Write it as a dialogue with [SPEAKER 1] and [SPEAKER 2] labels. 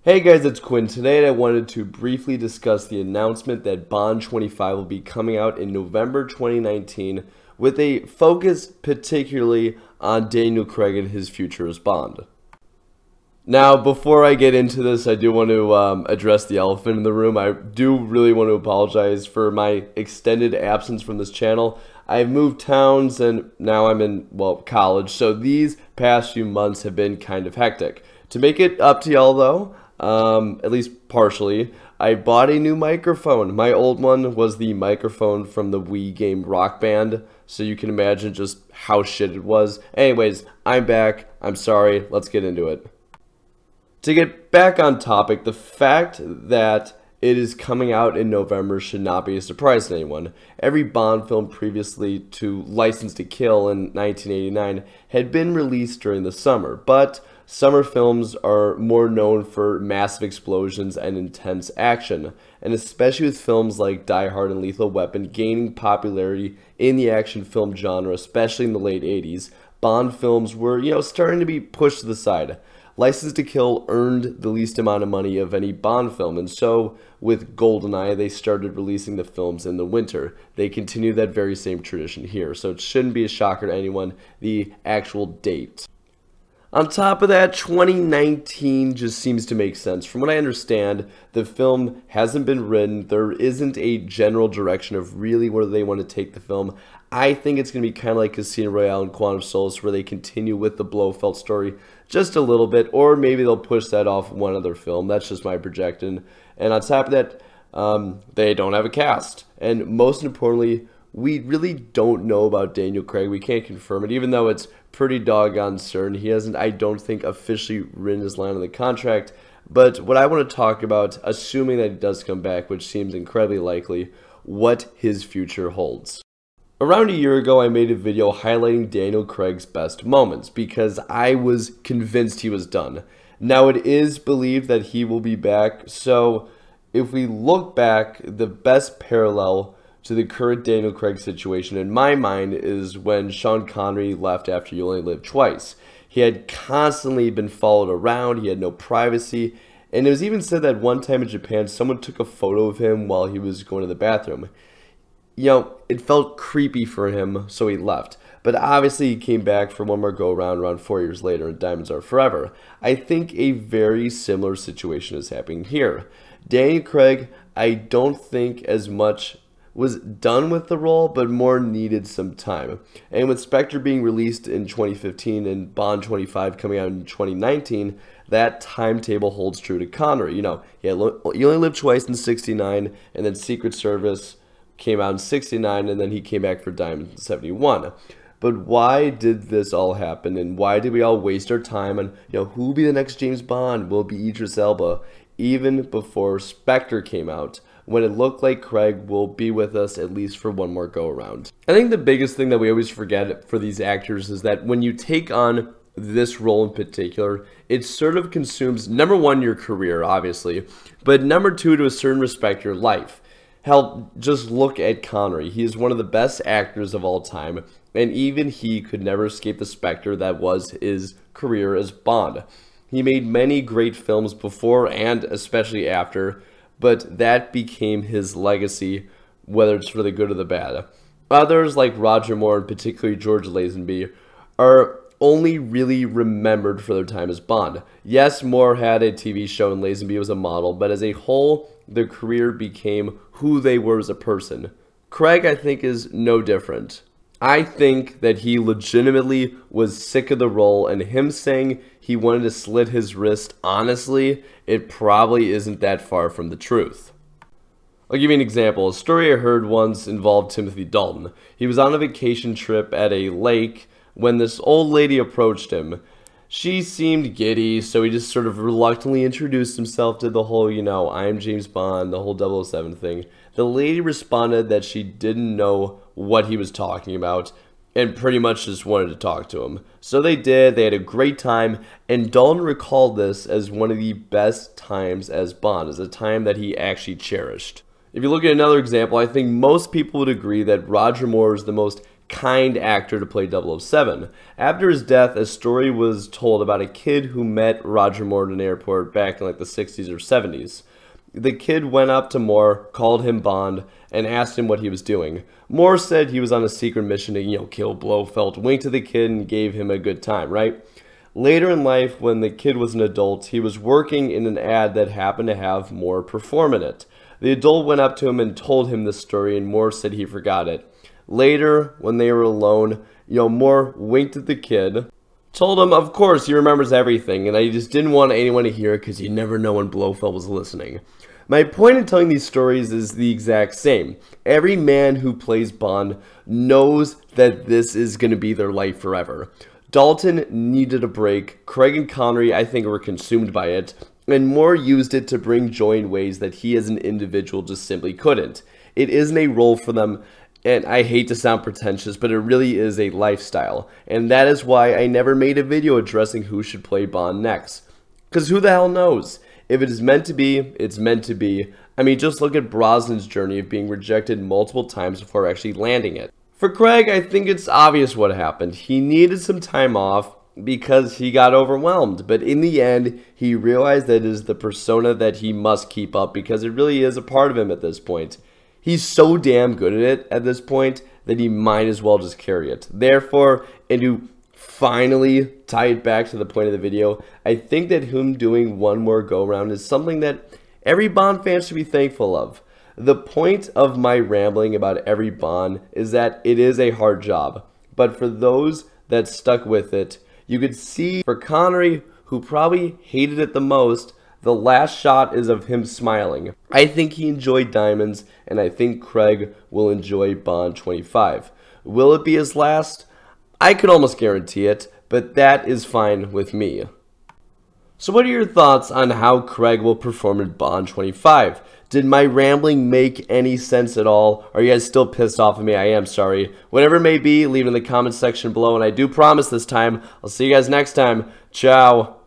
[SPEAKER 1] Hey guys, it's Quinn. Today I wanted to briefly discuss the announcement that Bond 25 will be coming out in November 2019 with a focus particularly on Daniel Craig and his future as Bond. Now, before I get into this, I do want to address the elephant in the room. I do really want to apologize for my extended absence from this channel. I've moved towns and now I'm in, well, college, so these past few months have been kind of hectic. To make it up to y'all though, at least partially, I bought a new microphone. My old one was the microphone from the Wii game Rock Band, so you can imagine just how shit it was. Anyways, I'm back. I'm sorry. Let's get into it. To get back on topic, the fact that it is coming out in November should not be a surprise to anyone. Every Bond film previously to License to Kill in 1989 had been released during the summer, but summer films are more known for massive explosions and intense action, and especially with films like Die Hard and Lethal Weapon gaining popularity in the action film genre, especially in the late 80s, Bond films were, starting to be pushed to the side. License to Kill earned the least amount of money of any Bond film, and so with GoldenEye, they started releasing the films in the winter. They continue that very same tradition here, so it shouldn't be a shocker to anyone, the actual date. On top of that, 2019 just seems to make sense. From what I understand, the film hasn't been written. There isn't a general direction of really where they want to take the film. I think it's going to be kind of like Casino Royale and Quantum of Solace, where they continue with the Blofeld story just a little bit, or maybe they'll push that off one other film. That's just my projection. And on top of that, they don't have a cast. And most importantly, we really don't know about Daniel Craig. We can't confirm it, even though it's pretty doggone certain. He hasn't, I don't think, officially written his line on the contract. But what I want to talk about, assuming that he does come back, which seems incredibly likely, what his future holds. Around a year ago, I made a video highlighting Daniel Craig's best moments because I was convinced he was done. Now, it is believed that he will be back, so if we look back, the best parallel to the current Daniel Craig situation in my mind is when Sean Connery left after You Only Live Twice. He had constantly been followed around, he had no privacy, and it was even said that one time in Japan, someone took a photo of him while he was going to the bathroom. It felt creepy for him, so he left. But obviously he came back for one more go-around around 4 years later in Diamonds Are Forever. I think a very similar situation is happening here. Daniel Craig, I don't think as much was done with the role, but more needed some time. And with Spectre being released in 2015 and Bond 25 coming out in 2019, that timetable holds true to Connery. He only lived twice in 69, and then Secret Service came out in 69, and then he came back for Diamond in 71. But why did this all happen, and why did we all waste our time on, who will be the next James Bond? Will it be Idris Elba? Even before Spectre came out, when it looked like Craig will be with us at least for one more go-around. I think the biggest thing that we always forget for these actors is that when you take on this role in particular, it sort of consumes, number one, your career, obviously, but number two, to a certain respect, your life. Hell, just look at Connery. He is one of the best actors of all time, and even he could never escape the specter that was his career as Bond. He made many great films before and especially after, but that became his legacy, whether it's for the good or the bad. Others, like Roger Moore and particularly George Lazenby, are only really remembered for their time as Bond. Yes, Moore had a TV show and Lazenby was a model, but as a whole, their career became who they were as a person. Craig, I think, is no different. I think that he legitimately was sick of the role, and him saying he wanted to slit his wrist, honestly, it probably isn't that far from the truth. I'll give you an example. A story I heard once involved Timothy Dalton. He was on a vacation trip at a lake when this old lady approached him. She seemed giddy, so he just sort of reluctantly introduced himself to the whole, I'm James Bond, the whole 007 thing. The lady responded that she didn't know what he was talking about and pretty much just wanted to talk to him. So they did, they had a great time, and Dalton recalled this as one of the best times as Bond, as a time that he actually cherished. If you look at another example, I think most people would agree that Roger Moore is the most kind actor to play 007. After his death, a story was told about a kid who met Roger Moore at an airport back in like the 60s or 70s. The kid went up to Moore, called him Bond, and asked him what he was doing. Moore said he was on a secret mission to, kill Blofeld, winked to the kid, and gave him a good time, right? Later in life, when the kid was an adult, he was working in an ad that happened to have Moore perform in it. The adult went up to him and told him the story, and Moore said he forgot it. Later, when they were alone, Moore winked at the kid, told him, of course, he remembers everything, and I just didn't want anyone to hear it because you never know when Blofeld was listening. My point in telling these stories is the exact same. Every man who plays Bond knows that this is going to be their life forever. Dalton needed a break. Craig and Connery, I think, were consumed by it, and Moore used it to bring joy in ways that he as an individual just simply couldn't. It isn't a role for them, and I hate to sound pretentious, but it really is a lifestyle, and that is why I never made a video addressing who should play Bond next. Because who the hell knows? If it is meant to be, it's meant to be. I mean, just look at Brosnan's journey of being rejected multiple times before actually landing it. For Craig, I think it's obvious what happened. He needed some time off because he got overwhelmed, but in the end, he realized that it is the persona that he must keep up because it really is a part of him at this point. He's so damn good at it at this point that he might as well just carry it. Therefore, and to finally tie it back to the point of the video, I think that him doing one more go-round is something that every Bond fan should be thankful of. The point of my rambling about every Bond is that it is a hard job, but for those that stuck with it, you could see for Connery, who probably hated it the most, the last shot is of him smiling. I think he enjoyed Diamonds, and I think Craig will enjoy Bond 25. Will it be his last? I could almost guarantee it, but that is fine with me. So what are your thoughts on how Craig will perform in Bond 25? Did my rambling make any sense at all? Are you guys still pissed off at me? I am sorry. Whatever it may be, leave it in the comments section below, and I do promise this time, I'll see you guys next time. Ciao.